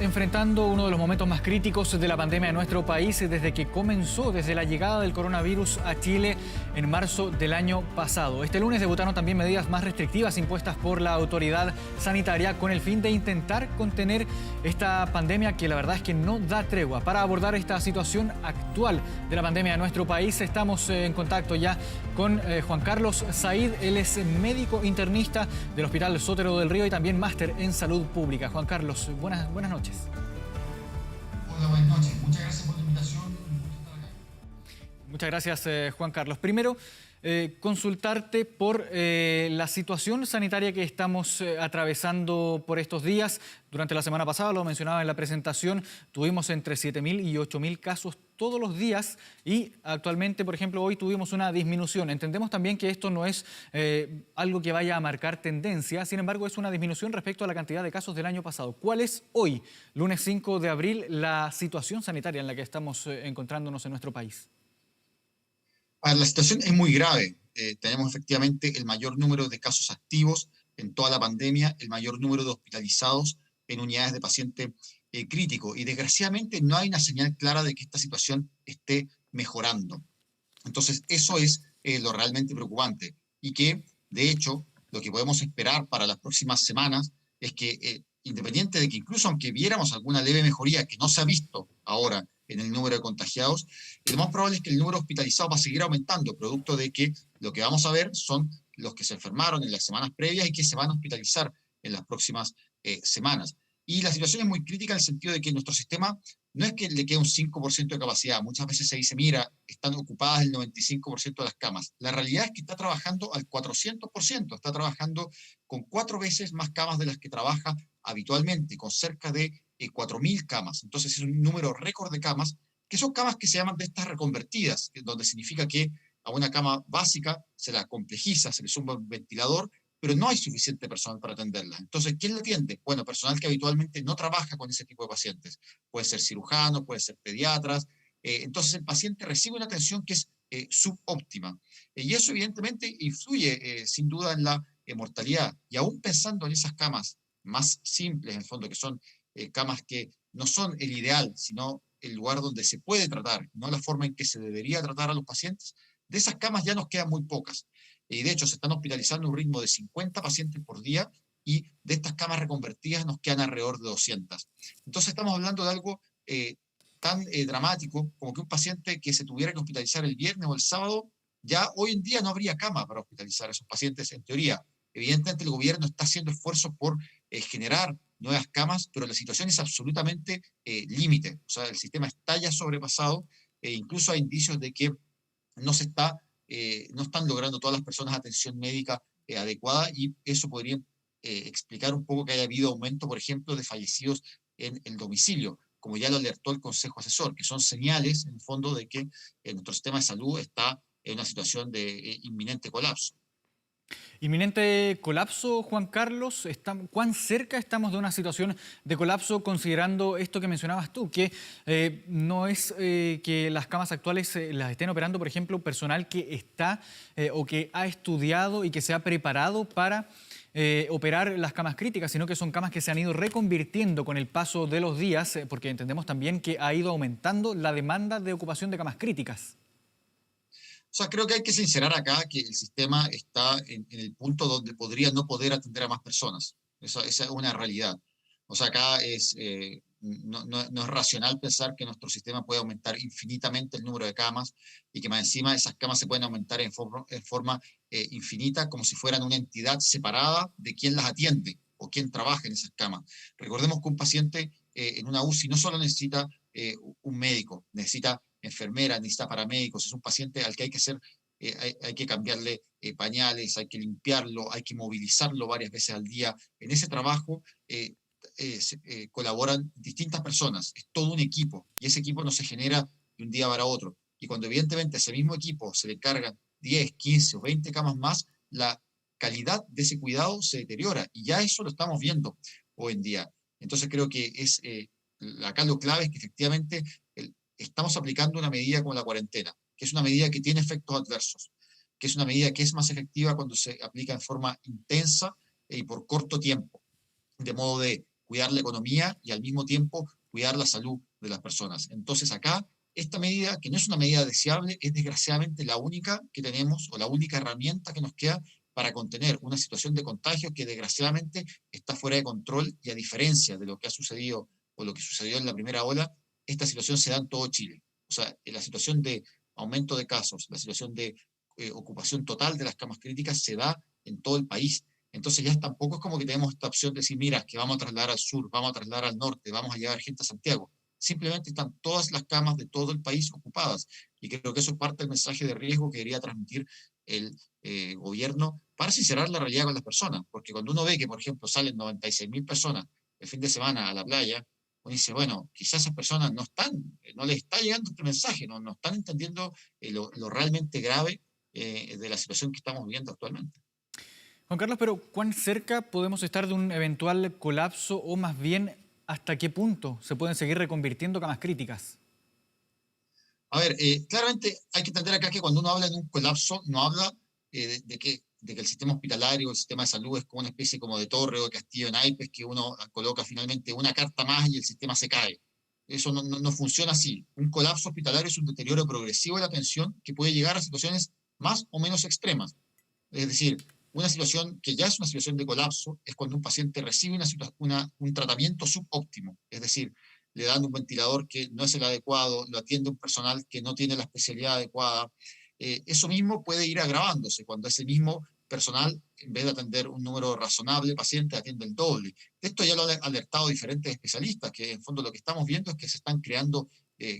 enfrentando uno de los momentos más críticos de la pandemia en nuestro país desde la llegada del coronavirus a Chile en marzo del año pasado. Este lunes debutaron también medidas más restrictivas impuestas por la autoridad sanitaria con el fin de intentar contener esta pandemia que la verdad es que no da tregua. Para abordar esta situación actual de la pandemia en nuestro país estamos en contacto ya con Juan Carlos Said. Él es médico internista del Hospital Sotero del Río y también máster en salud pública. Juan Carlos, buenas noches. Hola, buenas noches. Muchas gracias por la invitación. Muchas gracias, Juan Carlos. Primero, consultarte por la situación sanitaria que estamos atravesando por estos días. Durante la semana pasada, lo mencionaba en la presentación, tuvimos entre 7.000 y 8.000 casos todos los días y actualmente, por ejemplo, hoy tuvimos una disminución. Entendemos también que esto no es algo que vaya a marcar tendencia, sin embargo, es una disminución respecto a la cantidad de casos del año pasado. ¿Cuál es hoy, lunes 5 de abril, la situación sanitaria en la que estamos encontrándonos en nuestro país? La situación es muy grave. Tenemos efectivamente el mayor número de casos activos en toda la pandemia, el mayor número de hospitalizados en unidades de paciente crítico. Y desgraciadamente no hay una señal clara de que esta situación esté mejorando. Entonces, eso es lo realmente preocupante. Y que, de hecho, lo que podemos esperar para las próximas semanas es que, independiente de que incluso aunque viéramos alguna leve mejoría que no se ha visto ahora en el número de contagiados, lo más probable es que el número hospitalizado va a seguir aumentando, producto de que lo que vamos a ver son los que se enfermaron en las semanas previas y que se van a hospitalizar en las próximas semanas. Y la situación es muy crítica en el sentido de que nuestro sistema no es que le quede un 5% de capacidad. Muchas veces se dice, mira, están ocupadas el 95% de las camas. La realidad es que está trabajando al 400%, está trabajando con 4 veces más camas de las que trabaja habitualmente, con cerca de 4.000 camas. Entonces es un número récord de camas, que son camas que se llaman de estas reconvertidas, donde significa que a una cama básica se la complejiza, se le suma un ventilador, pero no hay suficiente personal para atenderla. Entonces, ¿quién la atiende? Bueno, personal que habitualmente no trabaja con ese tipo de pacientes. Puede ser cirujanos, puede ser pediatras. Entonces, el paciente recibe una atención que es subóptima. Y eso evidentemente influye sin duda en la mortalidad. Y aún pensando en esas camas más simples, en el fondo, que son camas que no son el ideal, sino el lugar donde se puede tratar, no la forma en que se debería tratar a los pacientes, de esas camas ya nos quedan muy pocas. Y de hecho se están hospitalizando a un ritmo de 50 pacientes por día y de estas camas reconvertidas nos quedan alrededor de 200. Entonces estamos hablando de algo tan dramático como que un paciente que se tuviera que hospitalizar el viernes o el sábado, ya hoy en día no habría cama para hospitalizar a esos pacientes en teoría. Evidentemente el gobierno está haciendo esfuerzos por generar nuevas camas, pero la situación es absolutamente límite. O sea, el sistema está ya sobrepasado e incluso hay indicios de que no se está no están logrando todas las personas atención médica adecuada y eso podría explicar un poco que haya habido aumento, por ejemplo, de fallecidos en el domicilio, como ya lo alertó el Consejo Asesor, que son señales, en el fondo, de que nuestro sistema de salud está en una situación de inminente colapso. Inminente colapso, Juan Carlos. ¿Cuán cerca estamos de una situación de colapso considerando esto que mencionabas tú? Que no es que las camas actuales las estén operando, por ejemplo, personal que está o que ha estudiado y que se ha preparado para operar las camas críticas, sino que son camas que se han ido reconvirtiendo con el paso de los días, porque entendemos también que ha ido aumentando la demanda de ocupación de camas críticas. O sea, creo que hay que sincerar acá que el sistema está en el punto donde podría no poder atender a más personas. Esa es una realidad. O sea, acá no es racional pensar que nuestro sistema puede aumentar infinitamente el número de camas y que más encima esas camas se pueden aumentar en forma infinita como si fueran una entidad separada de quien las atiende o quien trabaja en esas camas. Recordemos que un paciente en una UCI no solo necesita un médico, necesita enfermeras, necesita paramédicos, es un paciente al que hay que hacer, hay que cambiarle pañales, hay que limpiarlo, hay que movilizarlo varias veces al día. En ese trabajo colaboran distintas personas, es todo un equipo, y ese equipo no se genera de un día para otro. Y cuando evidentemente a ese mismo equipo se le cargan 10, 15 o 20 camas más, la calidad de ese cuidado se deteriora, y ya eso lo estamos viendo hoy en día. Entonces creo que acá lo clave es que efectivamente estamos aplicando una medida como la cuarentena, que es una medida que tiene efectos adversos, que es una medida que es más efectiva cuando se aplica en forma intensa y por corto tiempo, de modo de cuidar la economía y al mismo tiempo cuidar la salud de las personas. Entonces acá, esta medida, que no es una medida deseable, es desgraciadamente la única que tenemos o la única herramienta que nos queda para contener una situación de contagio que desgraciadamente está fuera de control y a diferencia de lo que ha sucedido o lo que sucedió en la primera ola, esta situación se da en todo Chile. O sea, la situación de aumento de casos, la situación de ocupación total de las camas críticas se da en todo el país. Entonces ya tampoco es como que tenemos esta opción de decir, mira, que vamos a trasladar al sur, vamos a trasladar al norte, vamos a llevar gente a Santiago. Simplemente están todas las camas de todo el país ocupadas. Y creo que eso es parte del mensaje de riesgo que quería transmitir el gobierno para sincerar la realidad con las personas. Porque cuando uno ve que, por ejemplo, salen 96.000 personas el fin de semana a la playa, uno dice, bueno, quizás esas personas no están, no les está llegando este mensaje, no están entendiendo lo realmente grave de la situación que estamos viviendo actualmente. Juan Carlos, pero ¿cuán cerca podemos estar de un eventual colapso o más bien hasta qué punto se pueden seguir reconvirtiendo camas críticas? A ver, claramente hay que entender acá que cuando uno habla de un colapso, no habla de que el sistema hospitalario, el sistema de salud es como una especie como de torre o de castillo de naipes que uno coloca finalmente una carta más y el sistema se cae. Eso no funciona así. Un colapso hospitalario es un deterioro progresivo de la atención que puede llegar a situaciones más o menos extremas. Es decir, una situación que ya es una situación de colapso es cuando un paciente recibe un tratamiento subóptimo, es decir, le dan un ventilador que no es el adecuado, lo atiende un personal que no tiene la especialidad adecuada. Eso mismo puede ir agravándose cuando ese mismo personal, en vez de atender un número razonable de pacientes, atiende el doble. Esto ya lo han alertado diferentes especialistas, que en fondo lo que estamos viendo es que se están creando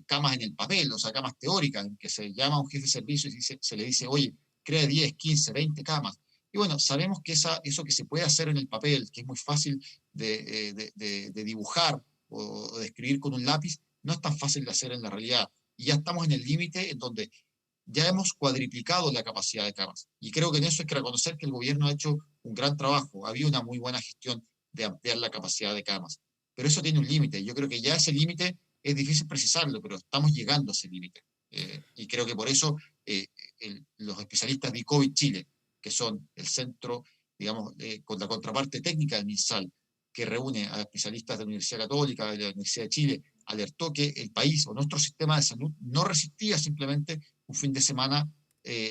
camas en el papel, o sea, camas teóricas, en que se llama a un jefe de servicio y se le dice, oye, crea 10, 15, 20 camas. Y bueno, sabemos que eso que se puede hacer en el papel, que es muy fácil de dibujar o de escribir con un lápiz, no es tan fácil de hacer en la realidad. Y ya estamos en el límite en donde ya hemos cuadriplicado la capacidad de camas. Y creo que en eso hay que reconocer que el gobierno ha hecho un gran trabajo. Había una muy buena gestión de ampliar la capacidad de camas. Pero eso tiene un límite. Yo creo que ya ese límite es difícil precisarlo, pero estamos llegando a ese límite. Y creo que por eso los especialistas de COVID Chile, que son el centro, digamos, con la contraparte técnica del MinSal, que reúne a especialistas de la Universidad Católica, de la Universidad de Chile, alertó que el país o nuestro sistema de salud no resistía simplemente un fin de semana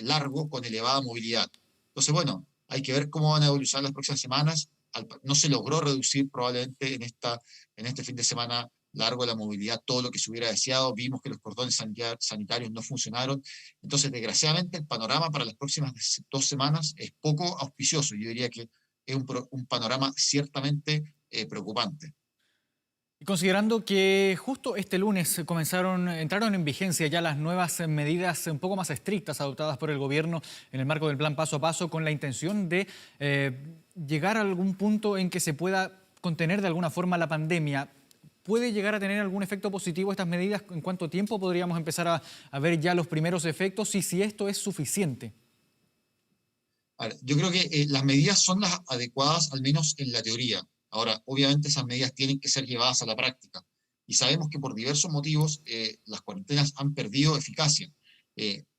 largo con elevada movilidad. Entonces, bueno, hay que ver cómo van a evolucionar las próximas semanas. No se logró reducir probablemente en este fin de semana largo de la movilidad todo lo que se hubiera deseado. Vimos que los cordones sanitarios no funcionaron. Entonces, desgraciadamente, el panorama para las próximas 2 semanas es poco auspicioso. Yo diría que es un panorama ciertamente preocupante. Y considerando que justo este lunes entraron en vigencia ya las nuevas medidas un poco más estrictas adoptadas por el gobierno en el marco del plan paso a paso con la intención de llegar a algún punto en que se pueda contener de alguna forma la pandemia. ¿Puede llegar a tener algún efecto positivo estas medidas? ¿En cuánto tiempo podríamos empezar a ver ya los primeros efectos y si esto es suficiente? A ver, yo creo que las medidas son las adecuadas, al menos en la teoría. Ahora, obviamente esas medidas tienen que ser llevadas a la práctica. Y sabemos que por diversos motivos las cuarentenas han perdido eficacia.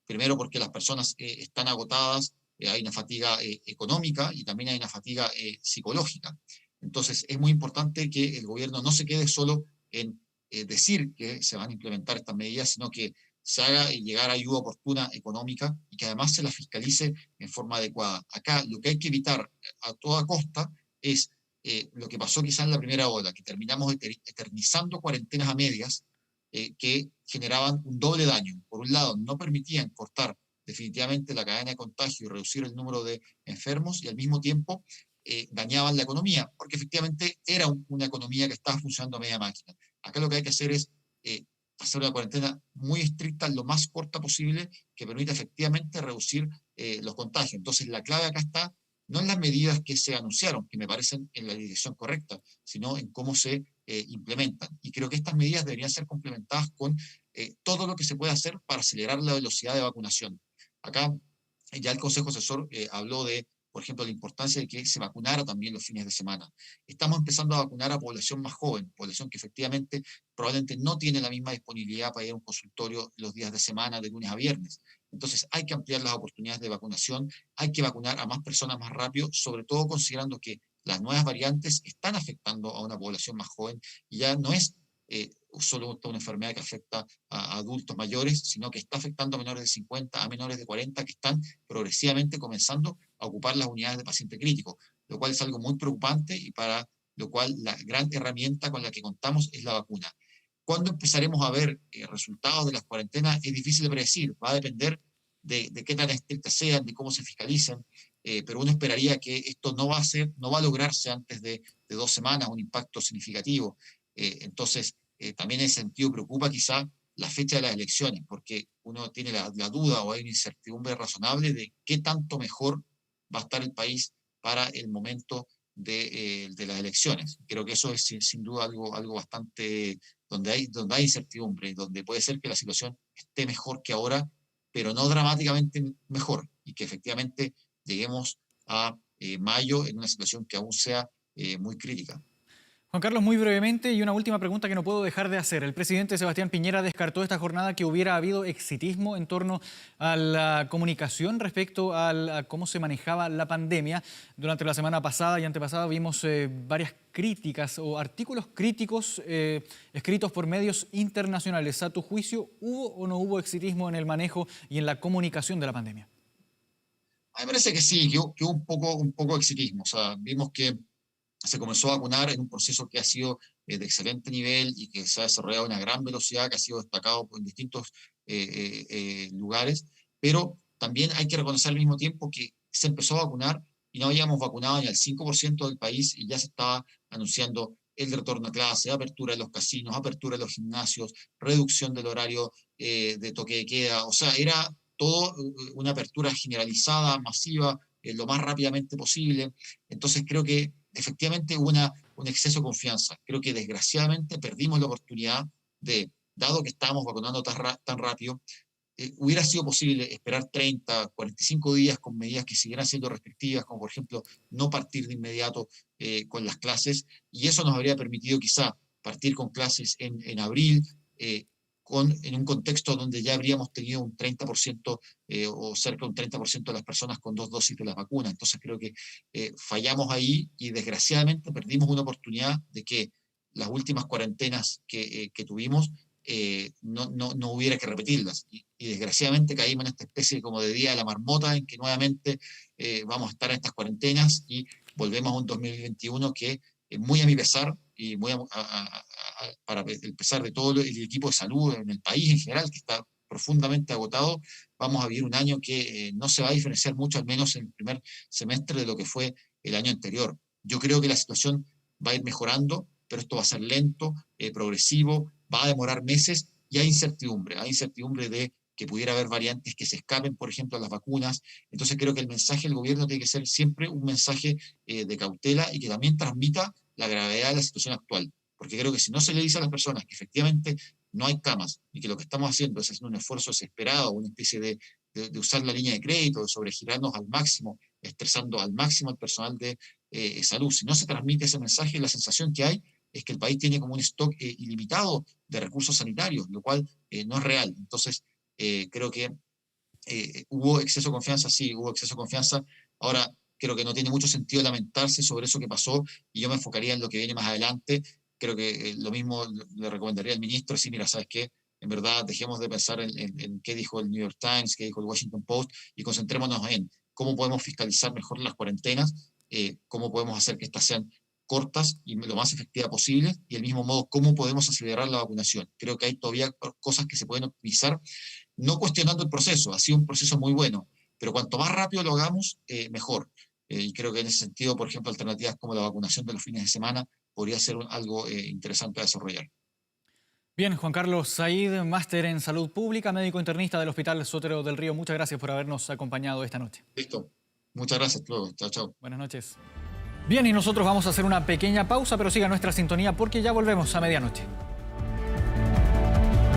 Primero porque las personas están agotadas, hay una fatiga económica y también hay una fatiga psicológica. Entonces, es muy importante que el gobierno no se quede solo en decir que se van a implementar estas medidas, sino que se haga llegar ayuda oportuna económica y que además se la fiscalice en forma adecuada. Acá lo que hay que evitar a toda costa es lo que pasó quizás en la primera ola, que terminamos eternizando cuarentenas a medias que generaban un doble daño. Por un lado, no permitían cortar definitivamente la cadena de contagio y reducir el número de enfermos y al mismo tiempo dañaban la economía, porque efectivamente era una economía que estaba funcionando a media máquina. Acá lo que hay que hacer es hacer una cuarentena muy estricta, lo más corta posible, que permita efectivamente reducir los contagios. Entonces, la clave acá está no en las medidas que se anunciaron, que me parecen en la dirección correcta, sino en cómo se implementan. Y creo que estas medidas deberían ser complementadas con todo lo que se puede hacer para acelerar la velocidad de vacunación. Acá ya el Consejo Asesor habló de, por ejemplo, la importancia de que se vacunara también los fines de semana. Estamos empezando a vacunar a población más joven, población que efectivamente probablemente no tiene la misma disponibilidad para ir a un consultorio los días de semana, de lunes a viernes. Entonces hay que ampliar las oportunidades de vacunación, hay que vacunar a más personas más rápido, sobre todo considerando que las nuevas variantes están afectando a una población más joven y ya no es solo una enfermedad que afecta a adultos mayores, sino que está afectando a menores de 50, a menores de 40, que están progresivamente comenzando a ocupar las unidades de paciente crítico, lo cual es algo muy preocupante y para lo cual la gran herramienta con la que contamos es la vacuna. ¿Cuándo empezaremos a ver resultados de las cuarentenas? Es difícil de predecir, va a depender de qué tan estrictas sean, de cómo se fiscalicen, pero uno esperaría que esto no va a lograrse antes de 2 semanas, un impacto significativo. Entonces, también en ese sentido preocupa quizá la fecha de las elecciones, porque uno tiene la duda o hay una incertidumbre razonable de qué tanto mejor va a estar el país para el momento de las elecciones. Creo que eso es sin duda algo bastante, donde hay incertidumbre, donde puede ser que la situación esté mejor que ahora, pero no dramáticamente mejor, y que efectivamente lleguemos a mayo en una situación que aún sea muy crítica. Juan Carlos, muy brevemente y una última pregunta que no puedo dejar de hacer. El presidente Sebastián Piñera descartó esta jornada que hubiera habido exitismo en torno a la comunicación respecto a cómo se manejaba la pandemia. Durante la semana pasada y antepasada vimos varias críticas o artículos críticos escritos por medios internacionales. A tu juicio, ¿hubo o no hubo exitismo en el manejo y en la comunicación de la pandemia? A mí me parece que sí, que hubo un poco de exitismo. O sea, vimos que se comenzó a vacunar en un proceso que ha sido de excelente nivel y que se ha desarrollado a una gran velocidad, que ha sido destacado en distintos lugares, pero también hay que reconocer al mismo tiempo que se empezó a vacunar y no habíamos vacunado ni al 5% del país y ya se estaba anunciando el retorno a clase, apertura de los casinos, apertura de los gimnasios, reducción del horario de toque de queda. O sea, era todo una apertura generalizada, masiva, lo más rápidamente posible. Entonces creo que efectivamente hubo un exceso de confianza. Creo que desgraciadamente perdimos la oportunidad de, dado que estábamos vacunando tan rápido, hubiera sido posible esperar 30, 45 días con medidas que siguieran siendo restrictivas, como por ejemplo no partir de inmediato con las clases, y eso nos habría permitido quizá partir con clases en abril, en un contexto donde ya habríamos tenido un 30% o cerca de un 30% de las personas con 2 dosis de la vacuna. Entonces creo que fallamos ahí y desgraciadamente perdimos una oportunidad de que las últimas cuarentenas que tuvimos no hubiera que repetirlas. Y desgraciadamente caímos en esta especie como de día de la marmota en que nuevamente vamos a estar en estas cuarentenas y volvemos a un 2021 que, muy a mi pesar y muy para el pesar de todo el equipo de salud en el país en general, que está profundamente agotado, vamos a vivir un año que no se va a diferenciar mucho, al menos en el primer semestre, de lo que fue el año anterior. Yo creo que la situación va a ir mejorando, pero esto va a ser lento, progresivo, va a demorar meses y hay incertidumbre de que pudiera haber variantes que se escapen, por ejemplo, a las vacunas. Entonces creo que el mensaje del gobierno tiene que ser siempre un mensaje de cautela y que también transmita la gravedad de la situación actual. Porque creo que si no se le dice a las personas que efectivamente no hay camas y que lo que estamos haciendo es hacer un esfuerzo desesperado, una especie de usar la línea de crédito, de sobregirarnos al máximo, estresando al máximo al personal de salud, si no se transmite ese mensaje, la sensación que hay es que el país tiene como un stock ilimitado de recursos sanitarios, lo cual no es real. Entonces, creo que hubo exceso de confianza, sí, hubo exceso de confianza. Ahora, creo que no tiene mucho sentido lamentarse sobre eso que pasó y yo me enfocaría en lo que viene más adelante. Creo que lo mismo le recomendaría al ministro, sí, mira, ¿sabes qué? En verdad, dejemos de pensar en qué dijo el New York Times, qué dijo el Washington Post y concentrémonos en cómo podemos fiscalizar mejor las cuarentenas, cómo podemos hacer que estas sean cortas y lo más efectivas posible, y del mismo modo cómo podemos acelerar la vacunación. Creo que hay todavía cosas que se pueden optimizar, no cuestionando el proceso, ha sido un proceso muy bueno, pero cuanto más rápido lo hagamos, mejor. Y creo que en ese sentido, por ejemplo, alternativas como la vacunación de los fines de semana podría ser algo interesante a desarrollar. Bien, Juan Carlos Said, máster en salud pública, médico internista del Hospital Sotero del Río. Muchas gracias por habernos acompañado esta noche. Listo. Muchas gracias. Luego. Chao, chao. Buenas noches. Bien, y nosotros vamos a hacer una pequeña pausa, pero siga nuestra sintonía porque ya volvemos a medianoche.